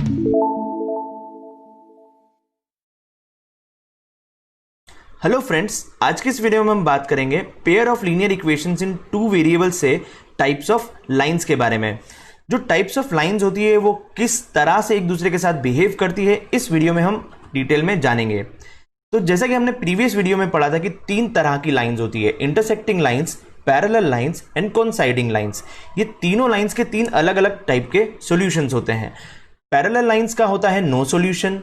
Hello friends, आज की इस वीडियो में हम बात करेंगे pair of linear equations in two variables से टाइप्स ऑफ लाइंस के बारे में। जो टाइप्स ऑफ लाइंस होती है वो किस तरह से एक दूसरे के साथ बिहेव करती है, इस वीडियो में हम डिटेल में जानेंगे। तो जैसा कि हमने प्रीवियस वीडियो में पढ़ा था कि तीन तरह की लाइंस होती है, intersecting lines, parallel lines and coinciding lines. ये तीनों लाइंस के तीन अलग अलग टाइप के सॉल्यूशंस होते हैं। पैरेलल लाइंस का होता है नो सॉल्यूशन,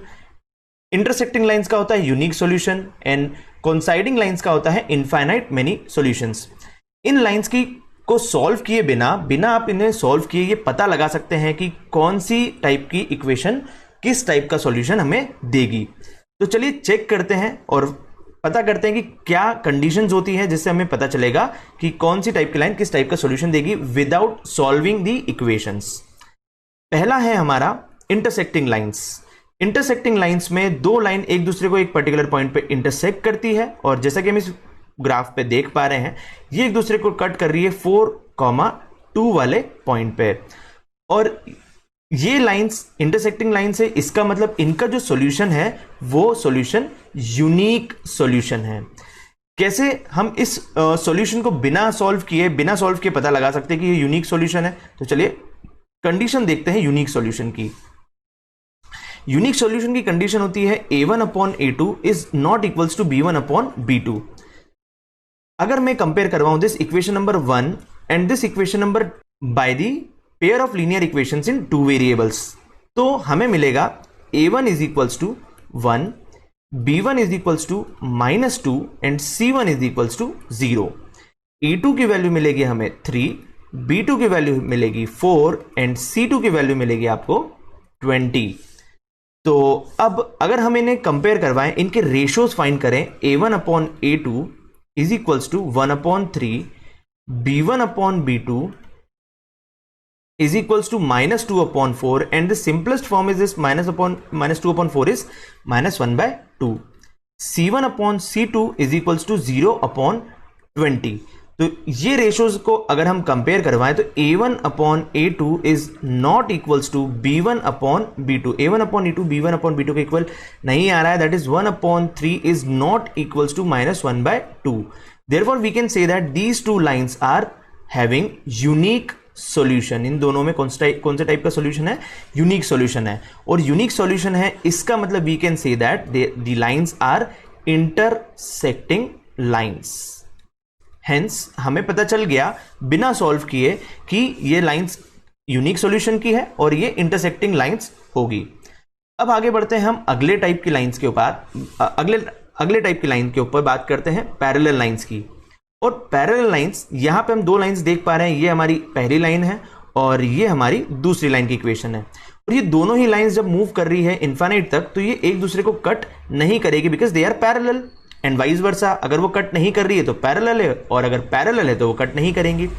इंटरसेक्टिंग लाइंस का होता है unique solution and coinciding lines का होता है इनफाइनाइट मेनी सॉल्यूशंस। इन लाइंस की को सॉल्व किए बिना आप इन्हें सॉल्व किए ये पता लगा सकते हैं कि कौन सी टाइप की इक्वेशन किस टाइप का सॉल्यूशन हमें देगी। तो चलिए चेक करते हैं और पता करते हैं कि क्या कंडीशंस होती हैं जिससे हमें पता चलेगा कि कौन सी टाइप की लाइन किस टाइप का सॉल्यूशन देगी विदाउट सॉल्विंग द इक्वेशंस। पहला है हमारा इंटरसेक्टिंग लाइंस। इंटरसेक्टिंग लाइंस में दो लाइन एक दूसरे को एक पर्टिकुलर पॉइंट पे इंटरसेक्ट करती है और जैसा कि हम इस ग्राफ पे देख पा रहे हैं ये एक दूसरे को कट कर रही है 4,2 वाले पॉइंट पे। और ये लाइंस इंटरसेक्टिंग लाइंस है, इसका मतलब इनका जो सॉल्यूशन है वो सॉल्यूशन यूनिक सॉल्यूशन है। कैसे हम इस सॉल्यूशन को बिना सॉल्व किए पता लगा सकते हैं कि ये यूनिक सॉल्यूशन है? तो चलिए कंडीशन देखते हैं यूनिक सॉल्यूशन की। यूनिक सॉल्यूशन की कंडीशन होती है a1/a2 is not equals to b1/b2। अगर मैं कंपेयर करवाऊं this equation number 1 and this equation number by the pair of linear equations in two variables, तो हमें मिलेगा a1 is equals to 1, b1 is equals to -2 and c1 is equals to 0। a2 की value मिलेगी हमें 3, b2 की value मिलेगी 4 and c2 की value मिलेगी आपको 20। तो अब अगर हम इन्हें कंपेयर करवाएं, इनके रेशियोज फाइंड करें, a1/a2 is equals to 1/3, b1/b2 is equals to -2/4 and the simplest form is this -2/4 is -1/2। c1/c2 is equals to 0/20। तो ये रेशियोज को अगर हम कंपेयर करवाएं तो a1/a2 is not equals to b1/b2। a1/a2 b1/b2 के equal नहीं आ रहा है, that is 1/3 is not equals to -1/2। therefore we can say that these two lines are having unique solution. इन दोनों में कौन से टाइप का सॉल्यूशन है? यूनिक सॉल्यूशन है। और यूनिक सॉल्यूशन है इसका मतलब we can say that the lines are intersecting lines. Hence हमें पता चल गया बिना सॉल्व किए कि ये लाइंस यूनिक सॉल्यूशन की है और ये इंटरसेक्टिंग लाइंस होगी। अब आगे बढ़ते हैं हम अगले टाइप की लाइंस के ऊपर अगले टाइप की लाइन के ऊपर बात करते हैं पैरेलल लाइंस की। और पैरेलल लाइंस, यहां पे हम दो लाइंस देख पा रहे हैं, ये हमारी पहली लाइन है और ये हमारी दूसरी लाइन की इक्वेशन है। और ये दोनों ही लाइंस जब मूव कर रही है इनफाइनाइट तक तो ये एक दूसरे को कट नहीं करेगी because they are parallel and vice versa. अगर वो कट नहीं कर रही है तो पैरेलल है और अगर पैरेलल है तो वो कट नहीं करेंगी।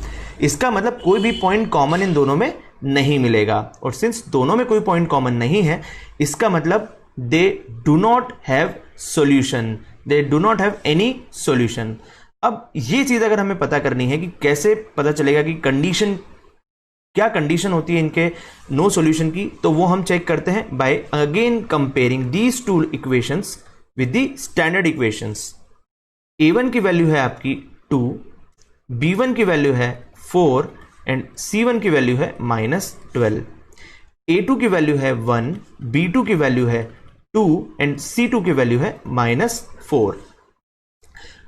इसका मतलब कोई भी पॉइंट कॉमन इन दोनों में नहीं मिलेगा। और सिंस दोनों में कोई पॉइंट कॉमन नहीं है इसका मतलब they do not have solution, they do not have any solution. अब ये चीज अगर हमें पता करनी है कि कैसे पता चलेगा कि क्या कंडीशन होती है इनके नो सॉल्यूशन की, तो वो हम चेक करते हैं by again comparing these two equations with the standard equations. a1 की वैल्यू है आपकी 2, b1 की वैल्यू है 4 एंड c1 की वैल्यू है -12। a2 की वैल्यू है 1, b2 की वैल्यू है 2 एंड c2 की वैल्यू है -4।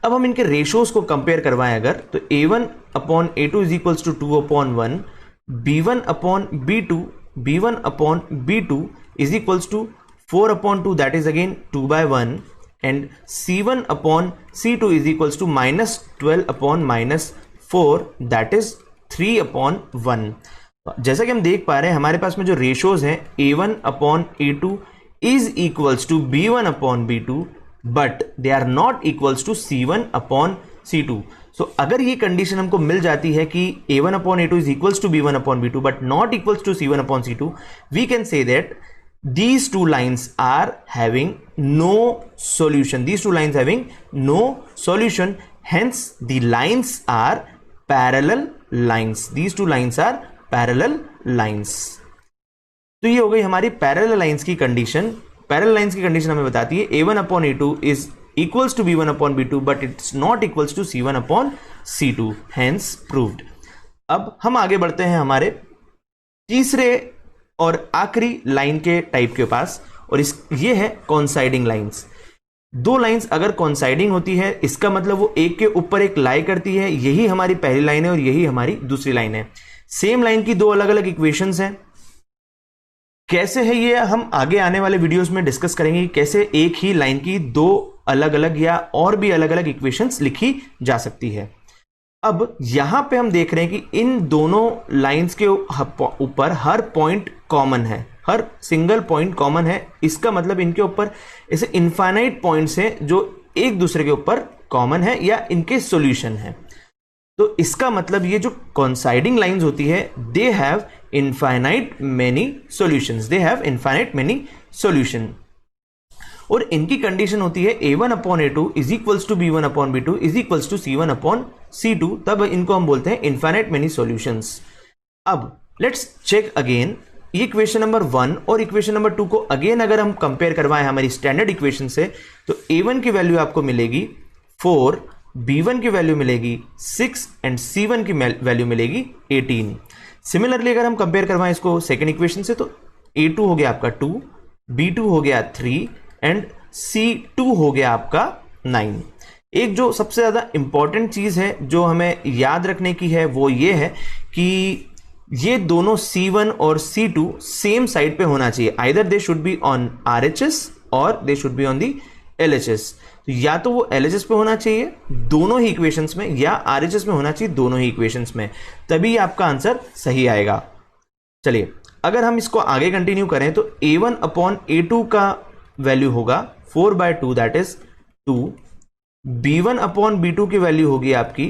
अब हम इनके रेशियोज को कंपेयर करवाएं अगर, तो a1/a2 is equals to 2/1, b1/b2 is equals to 4/2 that is again 2/1 and c1/c2 is equals to -12/4 that is 3/1। जैसा कि हम देख पा रहे हैं हमारे पास में जो रेशियोज हैं a1/a2 is equals to b1/b2 but they are not equals to c1/c2। So अगर ये कंडीशन हमको मिल जाती है कि a1/a2 is equals to b1/b2 but not equals to c1/c2, we can say that these two lines are having no solution. These two lines having no solution, hence the lines are parallel lines. These two lines are parallel lines. तो ये हो गई हमारी parallel lines की condition. Parallel lines की condition हमें बताती है a1 upon a2 is equals to b1 upon b2 but it's not equals to c1 upon c2, hence proved. अब हम आगे बढ़ते हैं हमारे तीसरे और आखिरी लाइन के टाइप के पास, और ये है कॉन्साइडिंग लाइंस। दो लाइंस अगर कॉन्साइडिंग होती है इसका मतलब वो एक के ऊपर एक लाई करती है। यही हमारी पहली लाइन है और यही हमारी दूसरी लाइन है। सेम लाइन की दो अलग अलग इक्वेशंस हैं। कैसे है ये हम आगे आने वाले वीडियोस में डिस्कस करेंगे, कैसे एक ही लाइन की दो अलग अलग या और भी अलग अलग इक्वेशंस लिखी जा सकती है। अब यहां पे हम देख रहे हैं कि इन दोनों लाइंस के ऊपर हर पॉइंट कॉमन है, हर सिंगल पॉइंट कॉमन है। इसका मतलब इनके ऊपर ऐसे इनफाइनाइट पॉइंट्स हैं जो एक दूसरे के ऊपर कॉमन है या इनके सॉल्यूशन है। तो इसका मतलब ये जो कॉन्साइडिंग लाइंस होती है they have infinite many solutions, they have infinite many solution. और इनकी कंडीशन होती है a1 upon a2 is equals to b1 upon b2 is equals to c1 upon c2, तब इनको हम बोलते हैं इनफाइनाइट मेनी सॉल्यूशंस। अब लेट्स चेक अगेन ये इक्वेशन नंबर 1 और इक्वेशन नंबर 2 को अगेन अगर हम कंपेयर करवाएं हमारी स्टैंडर्ड इक्वेशन से, तो a1 की वैल्यू आपको मिलेगी 4, b1 की वैल्यू मिलेगी 6 एंड c1 की वैल्यू मिलेगी 18। सिमिलरली अगर हम कंपेयर करवाएं इसको सेकेंड इक्वेशन से, तो a2 हो गया आपका 2, b2 हो गया 3 एंड c2 हो गया आपका 9। एक जो सबसे ज्यादा इंपॉर्टेंट चीज है जो हमें याद रखने की है वो ये है कि ये दोनों C1 और C2 सेम साइड पे होना चाहिए। Either they should be on RHS और they should be on the LHS। तो या तो वो LHS पे होना चाहिए दोनों ही इक्वेशंस में, या RHS में होना चाहिए दोनों ही इक्वेशंस में, तभी आपका आंसर सही आएगा। चलिए अगर हम इसको आगे कंटिन्यू करें तो a1 अपॉन a2 का वैल्यू होगा 4/2 that is 2, b1 upon b2 की वैल्यू होगी आपकी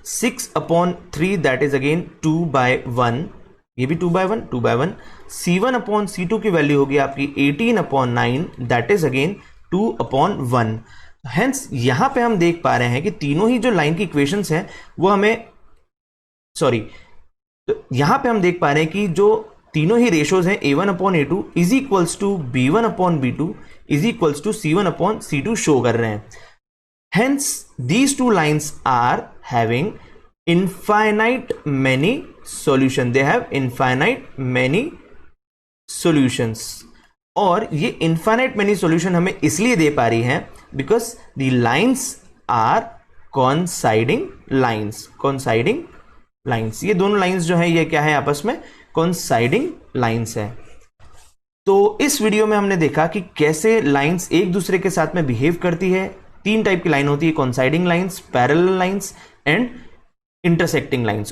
6 अपॉन 3 दैट इज अगेन 2/1, ये भी 2/1, c1 अपॉन c2 की वैल्यू होगी आपकी 18 upon 9 that is again 2/1। Hence यहां पे हम देख पा रहे हैं कि तीनों ही जो लाइन की इक्वेशंस हैं वो हमें तो यहां पे हम देख पा रहे हैं कि जो तीनों ही रेशोज हैं a1 upon a2 is equals to b1 upon b2 is equals to c1 upon c2 show कर रहे हैं। Hence, these two lines are having infinite many solutions. They have infinite many solutions. और ये infinite many solution हमें इसलिए दे पा रही हैं because the lines are coinciding lines. Coinciding lines. ये दोनों lines जो है ये क्या है आपस में coinciding lines है। तो इस वीडियो में हमने देखा कि कैसे लाइंस एक दूसरे के साथ में बिहेव करती है। तीन टाइप की लाइन होती है, coinciding lines, parallel lines and intersecting lines.